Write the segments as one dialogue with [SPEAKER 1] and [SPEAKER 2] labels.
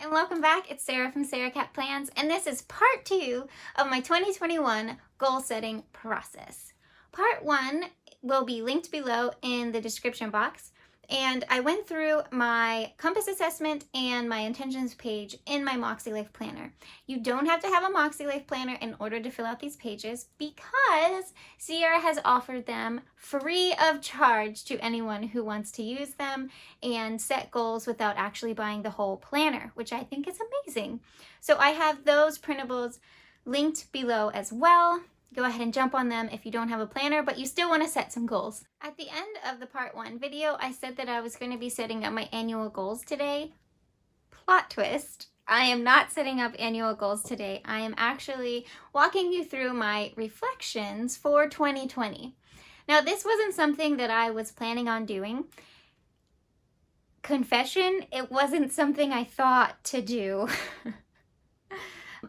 [SPEAKER 1] and welcome back. It's Sarah from Sarah Cat Plans, and this is part 2 of my 2021 goal setting process. Part 1 will be linked below in the description box, and I went through my compass assessment and my intentions page in my MakseLife planner. You don't have to have a MakseLife planner in order to fill out these pages because Sierra has offered them free of charge to anyone who wants to use them and set goals without actually buying the whole planner, which I think is amazing. So I have those printables linked below as well. Go ahead and jump on them if you don't have a planner, but you still want to set some goals. At the end of the part 1 video, I said that I was going to be setting up my annual goals today. Plot twist. I am not setting up annual goals today. I am actually walking you through my reflections for 2020. Now, this wasn't something that I was planning on doing. Confession, it wasn't something I thought to do.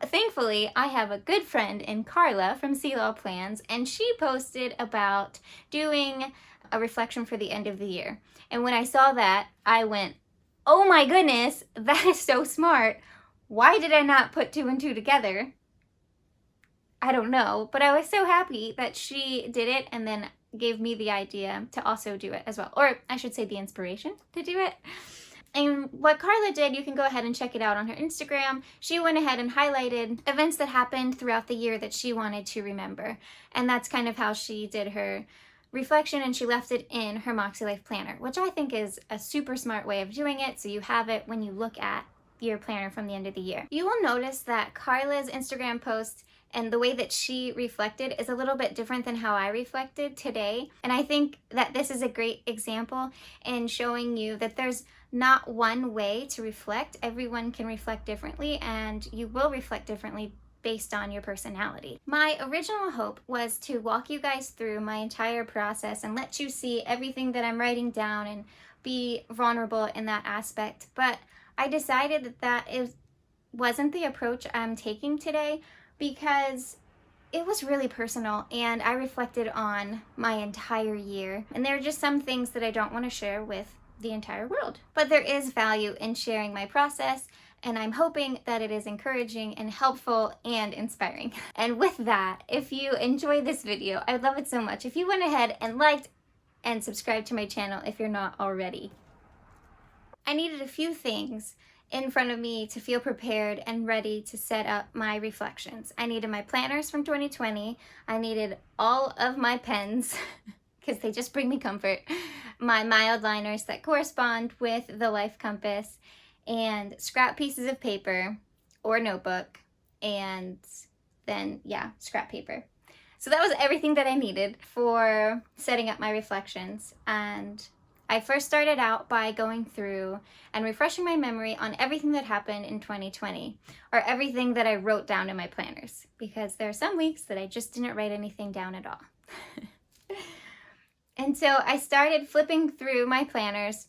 [SPEAKER 1] Thankfully, I have a good friend in Carla from Sea Plans, and she posted about doing a reflection for the end of the year. And when I saw that, I went, oh my goodness, that is so smart. Why did I not put 2 and 2 together? I don't know, but I was so happy that she did it and then gave me the idea to also do it as well. Or I should say the inspiration to do it. And what Carla did, you can go ahead and check it out on her Instagram. She went ahead and highlighted events that happened throughout the year that she wanted to remember. And that's kind of how she did her reflection, and she left it in her MakseLife planner, which I think is a super smart way of doing it, so you have it when you look at your planner from the end of the year. You will notice that Carla's Instagram post and the way that she reflected is a little bit different than how I reflected today. And I think that this is a great example in showing you that there's not one way to reflect. Everyone can reflect differently, and you will reflect differently based on your personality. My original hope was to walk you guys through my entire process and let you see everything that I'm writing down and be vulnerable in that aspect. But I decided that wasn't the approach I'm taking today because it was really personal, and I reflected on my entire year. And there are just some things that I don't want to share with the entire world. But there is value in sharing my process, and I'm hoping that it is encouraging and helpful and inspiring. And with that, if you enjoyed this video, I'd love it so much if you went ahead and liked and subscribed to my channel if you're not already. I needed a few things in front of me to feel prepared and ready to set up my reflections. I needed my planners from 2020. I needed all of my pens because they just bring me comfort. My mild liners that correspond with the life compass, and scrap pieces of paper or notebook, and then scrap paper. So that was everything that I needed for setting up my reflections. And I first started out by going through and refreshing my memory on everything that happened in 2020, or everything that I wrote down in my planners, because there are some weeks that I just didn't write anything down at all. And so I started flipping through my planners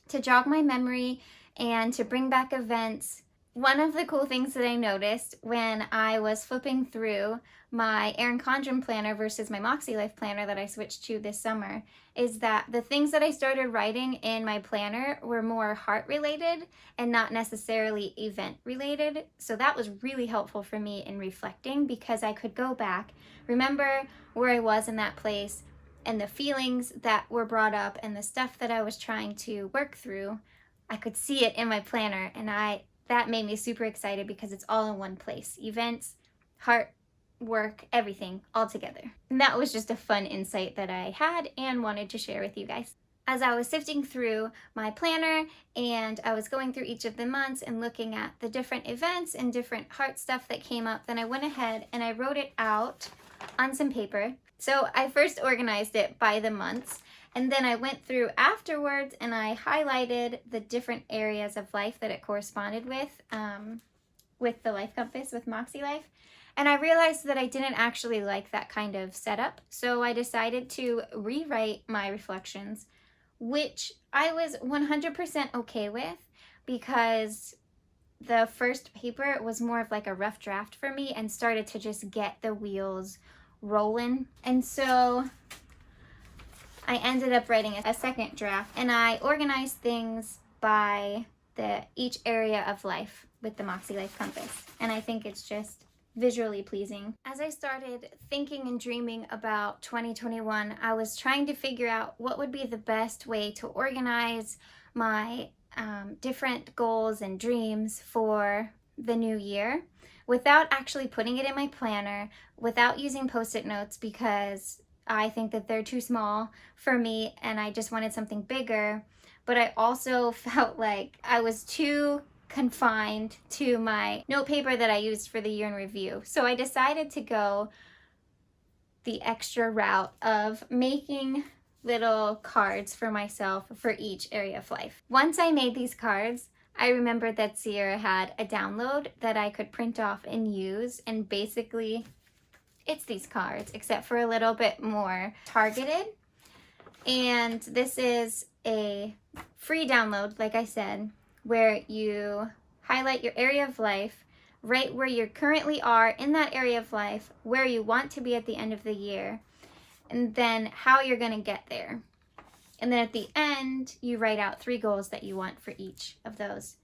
[SPEAKER 1] to jog my memory and to bring back events. One of the cool things that I noticed when I was flipping through my Erin Condren planner versus my MakseLife planner that I switched to this summer is that the things that I started writing in my planner were more heart related and not necessarily event related. So that was really helpful for me in reflecting, because I could go back, remember where I was in that place, and the feelings that were brought up and the stuff that I was trying to work through. I could see it in my planner, and that made me super excited because it's all in one place. Events, heart, work, everything all together. And that was just a fun insight that I had and wanted to share with you guys. As I was sifting through my planner and I was going through each of the months and looking at the different events and different heart stuff that came up, then I went ahead and I wrote it out on some paper. So I first organized it by the months, and then I went through afterwards and I highlighted the different areas of life that it corresponded with the life compass, with MakseLife. And I realized that I didn't actually like that kind of setup. So I decided to rewrite my reflections, which I was 100% okay with, because the first paper was more of like a rough draft for me and started to just get the wheels rolling. And so I ended up writing a second draft, and I organized things by each area of life with the MakseLife compass. And I think it's just visually pleasing. As I started thinking and dreaming about 2021, I was trying to figure out what would be the best way to organize my different goals and dreams for the new year without actually putting it in my planner, without using post-it notes, because I think that they're too small for me and I just wanted something bigger. But I also felt like I was too confined to my note paper that I used for the year in review. So I decided to go the extra route of making little cards for myself for each area of life. Once I made these cards, I remembered that Sierra had a download that I could print off and use, and basically it's these cards except for a little bit more targeted. And this is a free download, like I said, where you highlight your area of life, right where you currently are in that area of life, where you want to be at the end of the year, and then how you're going to get there. And then at the end, you write out 3 goals that you want for each of those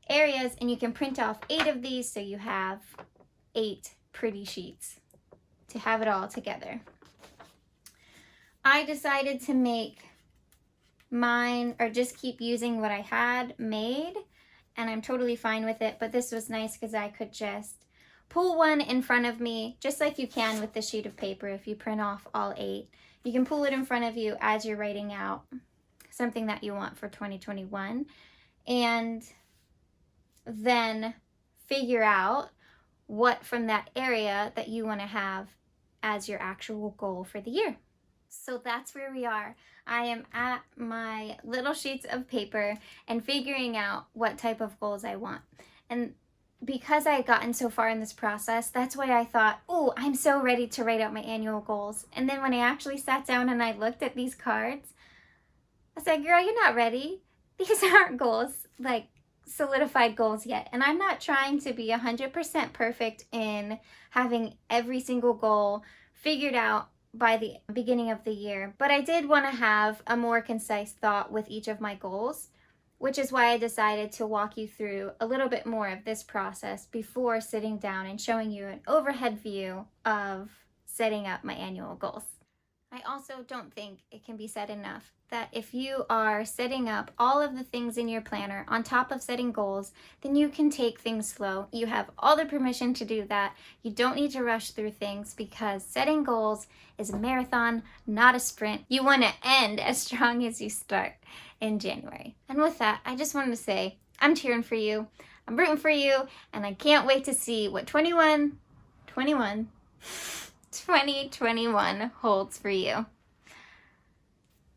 [SPEAKER 1] areas, and you can print off 8 of these so you have 8 pretty sheets to have it all together. I decided to make mine, or just keep using what I had made, and I'm totally fine with it, but this was nice because I could just pull one in front of me, just like you can with the sheet of paper. If you print off all 8, you can pull it in front of you as you're writing out something that you want for 2021, and then figure out what from that area that you want to have as your actual goal for the year. So that's where we are. I am at my little sheets of paper and figuring out what type of goals I want. And because I had gotten so far in this process, that's why I thought, oh, I'm so ready to write out my annual goals. And then when I actually sat down and I looked at these cards, I said, girl, you're not ready. These aren't goals, like solidified goals yet. And I'm not trying to be 100% perfect in having every single goal figured out by the beginning of the year, but I did want to have a more concise thought with each of my goals, which is why I decided to walk you through a little bit more of this process before sitting down and showing you an overhead view of setting up my annual goals. I also don't think it can be said enough that if you are setting up all of the things in your planner on top of setting goals, then you can take things slow. You have all the permission to do that. You don't need to rush through things, because setting goals is a marathon, not a sprint. You want to end as strong as you start in January. And with that, I just wanted to say, I'm cheering for you, I'm rooting for you, and I can't wait to see what 2021 holds for you.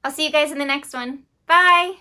[SPEAKER 1] I'll see you guys in the next one. Bye!